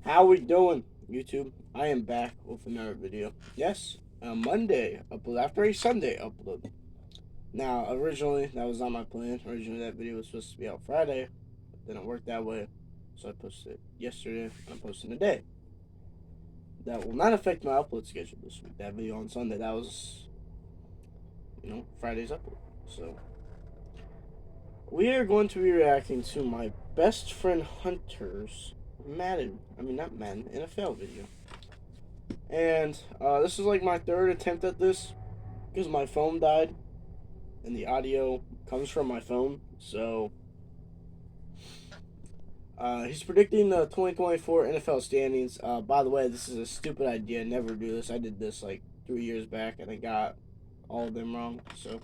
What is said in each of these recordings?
How we doing, YouTube? I am back with another video. Yes, a Monday upload after a Sunday upload. Now, originally, that was not my plan. Originally, that video was supposed to be out Friday. But didn't work that way. So I posted it yesterday, and I'm posting today. That will not affect my upload schedule this week. That video on Sunday, that was, Friday's upload. So, we are going to be reacting to my best friend Hunter's not Madden, NFL video. And this is like my third attempt at this because my phone died and the audio comes from my phone. So he's predicting the 2024 NFL standings. By the way, this is a stupid idea. Never do this. I did this like 3 years back and I got all of them wrong. So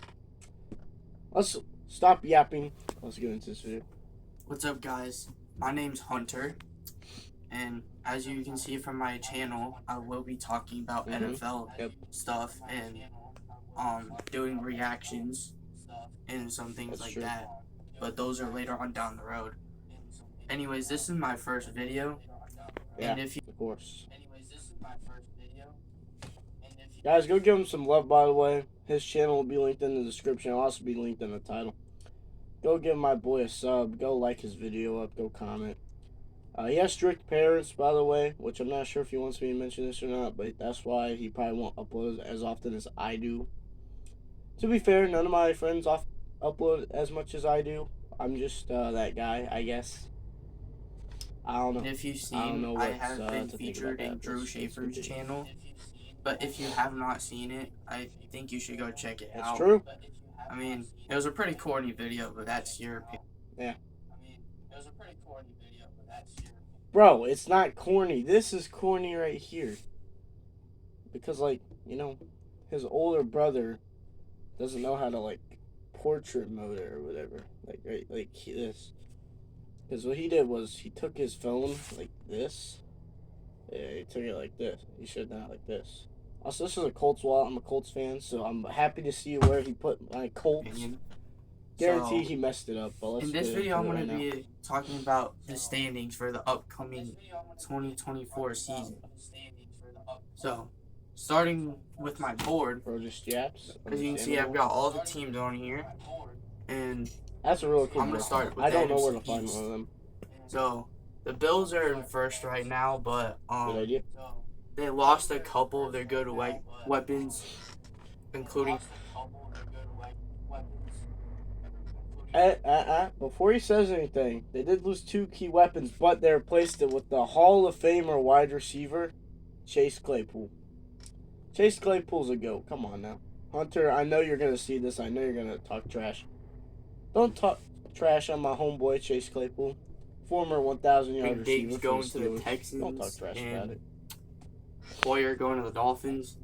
let's stop yapping. Let's get into this video. What's up, guys? My name's Hunter, and as you can see from my channel, I will be talking about NFL stuff and doing reactions and some things like that. But those are later on down the road. Anyways, this is my first video. Yeah, of course. Guys, go give him some love, by the way. His channel will be linked in the description. It'll also be linked in the title. Go give my boy a sub. Go like his video up. Go comment. He has strict parents, by the way, which I'm not sure if he wants me to mention this or not, but that's why he probably won't upload as often as I do. To be fair, none of my friends upload as much as I do. I'm just that guy, I guess. I don't know. And if you've seen, I have been featured in Drew Schaefer's channel. But if you have not seen it, I think you should go check it out. It's true. I mean, it was a pretty corny video, but that's your opinion. Yeah. Bro, it's not corny. This is corny right here. Because, his older brother doesn't know how to, portrait mode it or whatever. This. Because what he did was he took his phone like this. Yeah, he took it like this. He should not like this. Also, this is a Colts wallet. I'm a Colts fan, so I'm happy to see where he put my Colts. Guarantee he messed it up. But in this video, I'm going to be talking about the standings for the upcoming 2024 season. So, starting with my board, as you can see, I've got all the teams on here, and that's a really cool. I'm going to start with I don't know where to find one of them. So, the Bills are in first right now, but good idea. They lost a couple of their good weapons, including. Before he says anything, they did lose 2 key weapons, but they replaced it with the Hall of Famer wide receiver, Chase Claypool. Chase Claypool's a GOAT. Come on now. Hunter, I know you're going to see this. I know you're going to talk trash. Don't talk trash on my homeboy, Chase Claypool. Former 1,000-yard receiver. Going to the Texans. Don't talk trash about it. Hoyer going to the Dolphins.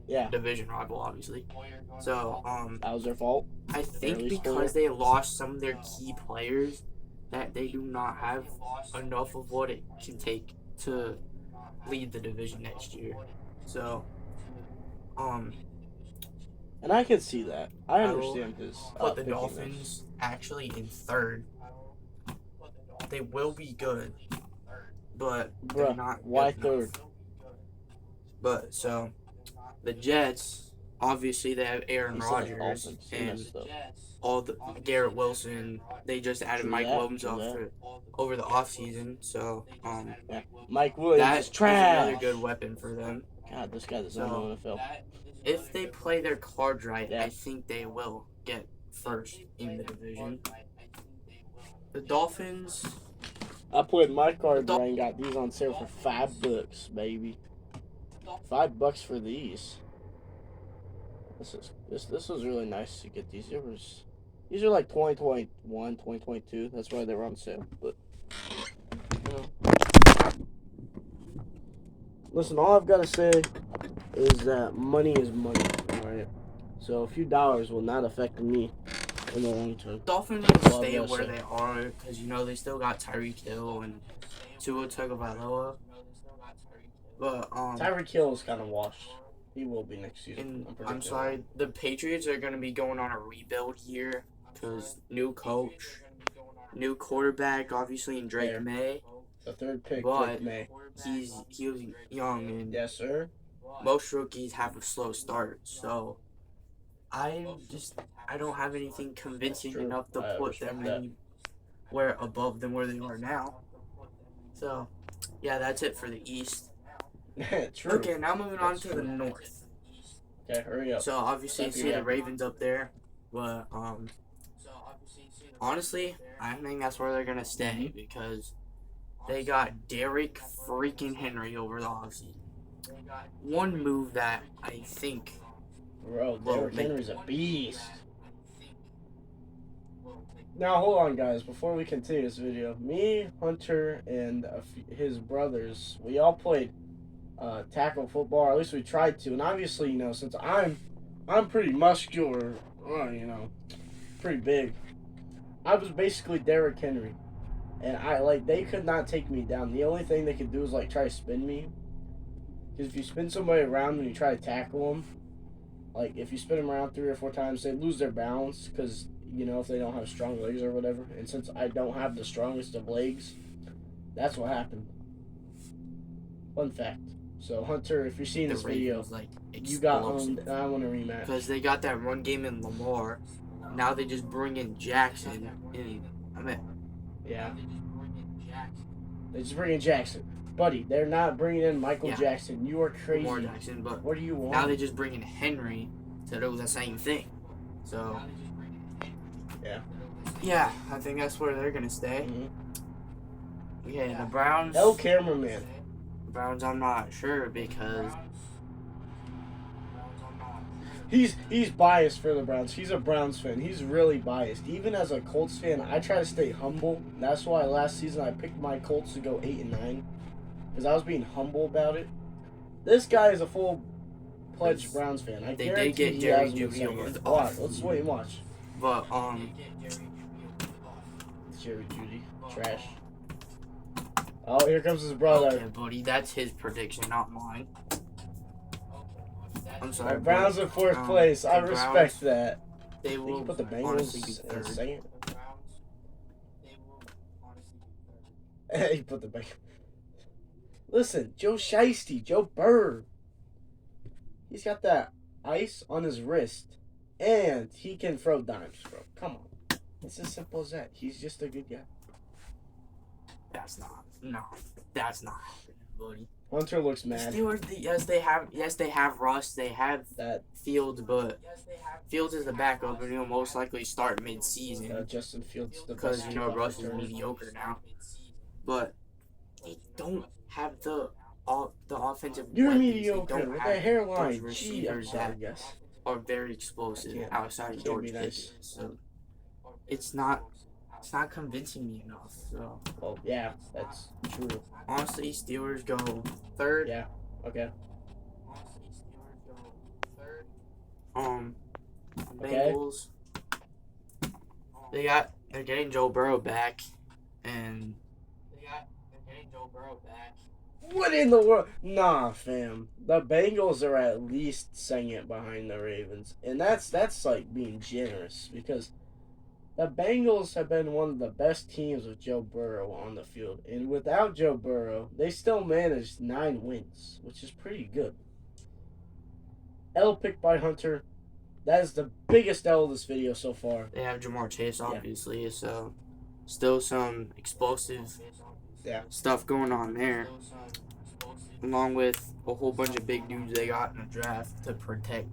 Yeah. Division rival, obviously. So, that was their fault. I think because they lost some of their key players, that they do not have enough of what it can take to lead the division next year. So, and I can see that. I understand his. Put the Dolphins actually in third. They will be good, but they're not. Why third? But so, the Jets, obviously they have Aaron Rodgers and all the Garrett Wilson. They just added Mike Williams over the offseason. So yeah. Mike Williams is trash. Another good weapon for them. God, this guy doesn't know NFL. If they play their cards right, I think they will get first in the division. The Dolphins. I played my cards right and got these on sale for $5, baby. $5 for these. This was really nice to get these. These are like 2021, 2022. That's why they were on sale. But listen, all I've got to say is that money is money. All right. So a few dollars will not affect me in the long term. Dolphins will stay where they are because they still got Tyreek Hill and Tua Tagovailoa. But Tyreek Hill is kind of washed. He will be next season. I'm sorry, the Patriots are going to be going on a rebuild here because new coach, new quarterback, obviously, in Drake May. The third pick But took May. he was young, and Yes, sir. most rookies have a slow start. So I don't have anything convincing True. enough to I put them respect that. anywhere above them where they are now. So yeah, that's it for the East. True. Okay, now moving on That's to the North. Okay, hurry up. So obviously you Stop see your the Ravens up there, but honestly, I think that's where they're gonna stay because they got Derrick freaking Henry over the offseason. One move that I think Bro, will Derrick make Henry's a beast. Now, hold on, guys. Before we continue this video, me, Hunter, and his brothers, we all played tackle football, or at least we tried to. And obviously, since I'm pretty muscular, pretty big, I was basically Derrick Henry. And they could not take me down. The only thing they could do is, try to spin me. Because if you spin somebody around when you try to tackle them, if you spin them around 3 or 4 times, they lose their balance because, if they don't have strong legs or whatever. And since I don't have the strongest of legs, that's what happened. Fun fact. So, Hunter, if you're seeing this video, you got owned, and I want a rematch. Because they got that run game in Lamar. Now they just bring in Jackson. Yeah. They just bring in Jackson. Buddy, they're not bringing in Michael Jackson. You are crazy. Lamar Jackson, but what do you want? Now they just bring in Henry to do the same thing. So, yeah, I think that's where they're going to stay. Mm-hmm. Yeah, the Browns. Hell, cameraman. Browns, I'm not sure because he's biased for the Browns. He's a Browns fan. He's really biased. Even as a Colts fan, I try to stay humble. That's why last season I picked my Colts to go 8-9 because I was being humble about it. This guy is a full-fledged Browns fan. I they guarantee did get he Jerry has been Jeudy saying over it. the Watch, let's wait and watch. But Jerry Jeudy, trash. Oh, here comes his brother. Okay, buddy, that's his prediction, not mine. I'm sorry. The Browns in 4th place. I respect that. They will put the Bengals in second. He put the Bengals. Listen, Joe Shiesty, Joe Burr. He's got that ice on his wrist, and he can throw dimes, bro. Come on. It's as simple as that. He's just a good guy. That's not happening, buddy. Hunter looks mad. Steelers, they have Russ, they have that Fields, but Fields is the backup, and he'll most likely start mid-season. Justin Fields, because Russ is mediocre now. But they don't have the offensive. You're weapons. mediocre with that hairline. Receivers that are very explosive outside of George Pickens. So it's not convincing me enough. So. Well, yeah, that's true. Honestly, Steelers go 3rd. Yeah. Okay. Bengals. They're getting Joe Burrow back, and what in the world? Nah, fam. The Bengals are at least second behind the Ravens, and that's being generous because the Bengals have been one of the best teams with Joe Burrow on the field. And without Joe Burrow, they still managed 9 wins, which is pretty good. L picked by Hunter. That is the biggest L of this video so far. They have Jamar Chase, obviously, so still some explosive stuff going on there. Along with a whole bunch of big dudes they got in the draft to protect.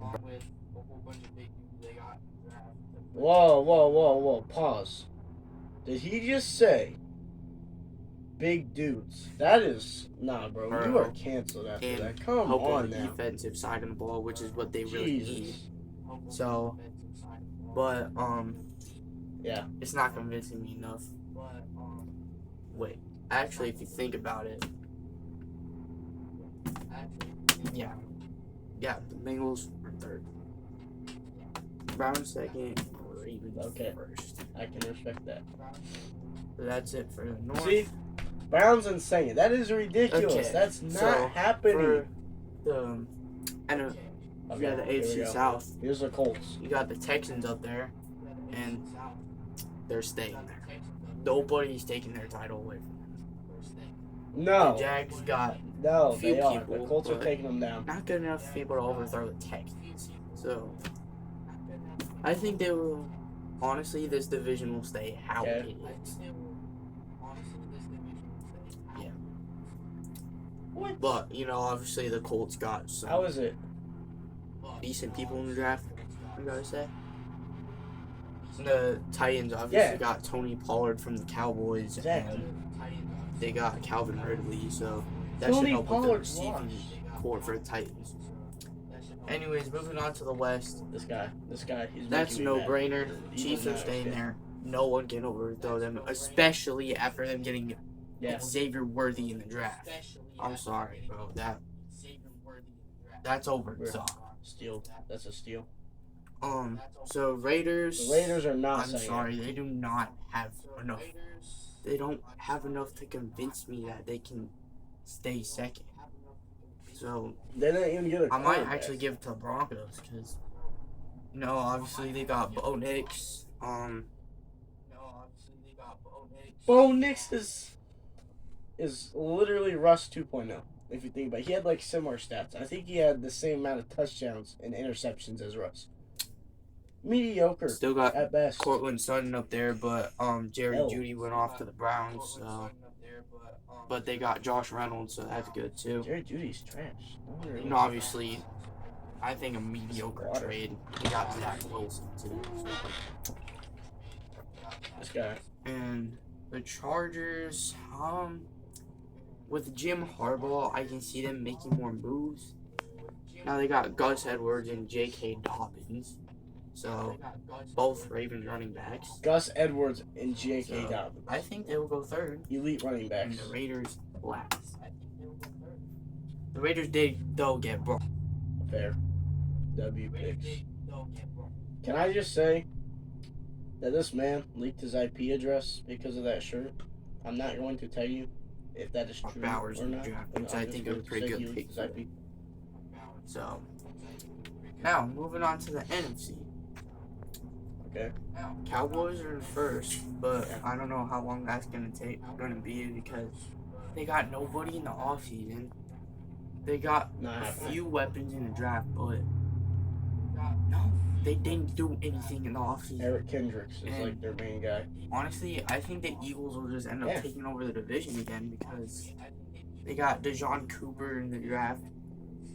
Whoa. Pause. Did he just say big dudes? That is... Nah, bro. You are canceled after that. Come on now. The defensive side of the ball, which is what they really need. So, but, yeah. It's not convincing me enough. Wait. Actually, if you think about it... Yeah, the Bengals are 3rd. Browns 2nd. Ravens okay. 1st. I can respect that. So that's it for the North. See? Browns insane. That is ridiculous. Okay. That's not happening. For the you got the AFC South. Here's the Colts. You got the Texans up there, and they're staying there. Nobody's taking their title away from them. No. The Jags got No, few they are. people, The Colts are but taking them down. not good enough people to overthrow the Texans. So I think they will. Honestly, this division will stay how Okay. it is. Yeah. What? But obviously the Colts got some How is it? decent people in the draft. I gotta say. The Titans obviously got Tony Pollard from the Cowboys. Exactly. And they got Calvin Ridley, so that Tony should help with the Pollard's receiving core for the Titans. Anyways, moving on to the West. This guy, he's That's making no me mad. brainer. He Chiefs does are not staying understand. there. No one can overthrow them, especially after them getting Yeah. Xavier Worthy in the draft. I'm sorry, bro. That's over. So. Steal. That's a steal. So Raiders. The Raiders are not. I'm sorry, they do not have enough. They don't have enough to convince me that they can stay second. So They didn't even get a I might quarterback. actually give it to the Broncos because obviously they got Bo Nix. Bo Nix is literally Russ 2.0. If you think about it, he had like similar stats. I think he had the same amount of touchdowns and interceptions as Russ. Mediocre. Still got at best. Cortland Sutton up there, but Jerry Hell. Jeudy went off to the Browns. So, but they got Josh Reynolds, so that's good too. Jerry Judy's trash. Obviously, I think a mediocre trade. They got Zach Wilson too. So. This guy. And the Chargers, with Jim Harbaugh, I can see them making more moves. Now they got Gus Edwards and J.K. Dobbins. So, both Ravens running backs. Gus Edwards and J.K. Dobbins. I think they will go third. Elite running And backs. the Raiders last. The Raiders did, though, get brought. Fair. W picks. Can I just say that this man leaked his IP address because of that shirt? I'm not going to tell you if that is true Bowers or in the not. draft, but which I'm I just think going is a to pretty say good he leaked pick. his IP. So, now, moving on to the NFC. Okay. Cowboys are in first, but I don't know how long that's gonna be because they got nobody in the offseason. They got Not a happening. few weapons in the draft, but no, they didn't do anything in the offseason. Eric Kendricks is like their main guy. Honestly, I think the Eagles will just end up Yeah. taking over the division again because they got DeJon Cooper in the draft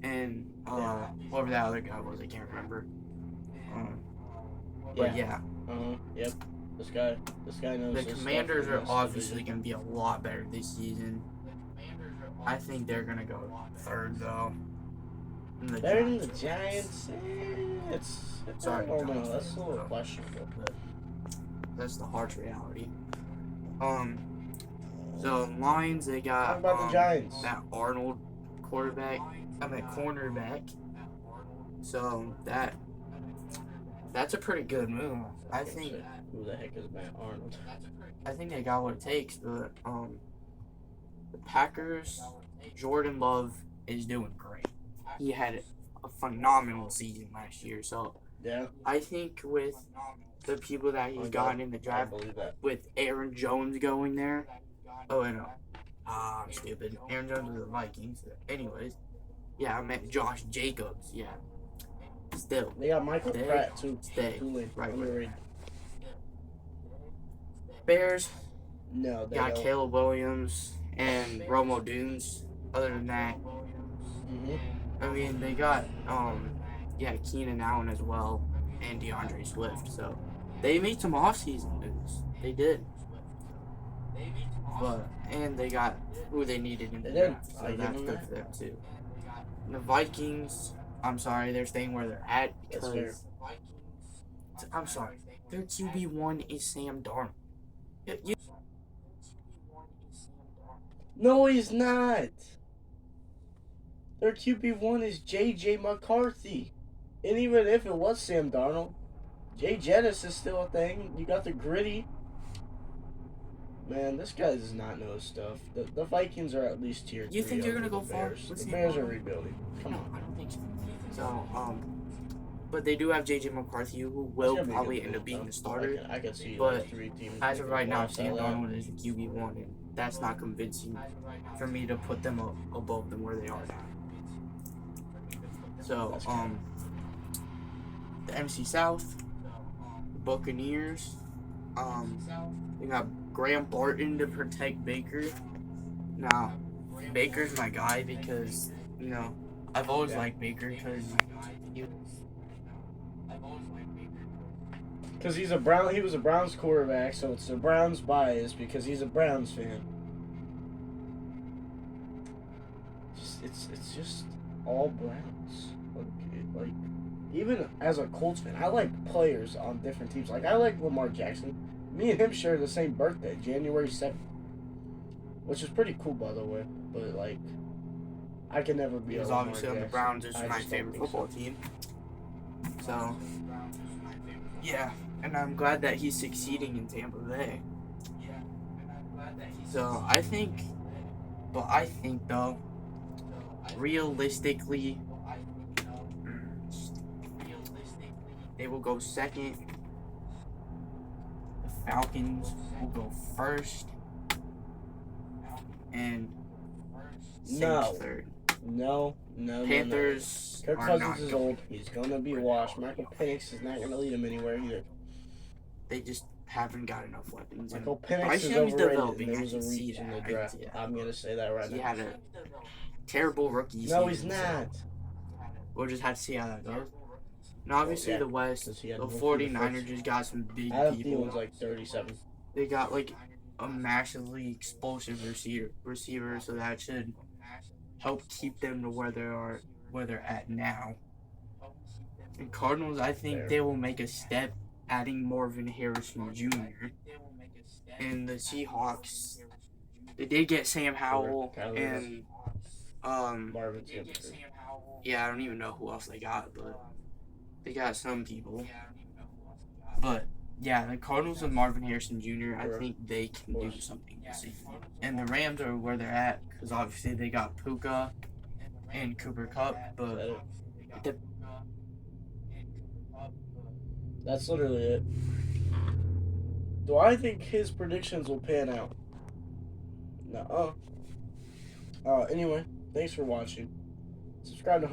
and whoever that other guy was, I can't remember. But yeah. Yep. This guy knows. The his Commanders stuff in are this obviously division. going to be a lot better this season. I think they're going to go third, though. And the Better than the Giants. Giants. It's Sorry, I don't know. Giants. That's a little questionable. But That's the harsh reality. So Lions, they got What about the Giants? that Arnold cornerback. So that's a pretty good move. I think who the heck is Matt Arnold? I think they got what it takes, but the Packers, Jordan Love is doing great. He had a phenomenal season last year, so Yeah, I think with the people that he's gotten in the I draft, believe that. with Aaron Jones going there. Oh, I know. I'm stupid. Aaron Jones was the Vikings. Anyways, yeah, I meant Josh Jacobs. Yeah. Still, They got Michael Stay. Pratt too. Stay. Tulane, Right. underrated. Bears No, they got don't. Caleb Williams and Romo Dunes. Other than that, Mhm. I mean, they got Keenan Allen as well and DeAndre Swift. So they made some offseason moves. They did. And they got who they needed in the They did. draft. I So give that's them good that. for them too. And the Vikings, I'm sorry, they're staying where they're at That's because I'm sorry, their QB1 is Sam Darnold. No, he's not. Their QB1 is J.J. McCarthy. And even if it was Sam Darnold, Jay Jettis is still a thing. You got the gritty. Man, this guy does not know his stuff. The Vikings are at least tier 3. You think you're over gonna go the far Bears. with The Sam Bears are Darnold? rebuilding. Come No, on. I don't think so. So, but they do have J.J. McCarthy, who It's will gonna be a probably good end up move, being though. the starter. I could see But like 3 teams. As of making right a now, loss out Sam of that. Darnold is the QB1, and that's not convincing for me to put them above them where they are now. So, the NFC South, the Buccaneers, they got Graham Barton to protect Baker. Now, Baker's my guy because, you know, I've always liked Baker because he was a Browns quarterback, so it's a Browns bias because he's a Browns fan. It's just all Browns. Like even as a Colts fan, I like players on different teams. Like I like Lamar Jackson. Me and him share the same birthday, January 7th, which is pretty cool, by the way. But like, I can never be. Because obviously on the Browns is my favorite football team. So yeah, and I'm glad that he's succeeding in Tampa Bay. So I think though, realistically, they will go second. The Falcons will go first. And Saints third. No. Panthers. Kirk Cousins is old. He's gonna be washed. Michael Penix is not gonna lead him anywhere either. They just haven't got enough weapons. Michael Penix is overrated. There was a reach in the draft. I'm gonna say that right now. He had a terrible rookie season. No, he's not. We'll just have to see how that goes. And obviously the West, the 49ers just got some big people. Thiel's like 37. They got like a massively explosive receiver, so that should help keep them to where they're at now. And Cardinals, I think they will make a step, adding Marvin Harrison Jr. And the Seahawks, they did get Sam Howell and Marvin. Yeah, I don't even know who else they got, but they got some people. But yeah, the Cardinals and Marvin Harrison Jr., I think they can do something this season. And the Rams are where they're at because obviously they got Puka and Cooper Kupp, but that's literally it. Do I think his predictions will pan out? No. Anyway, thanks for watching. Subscribe to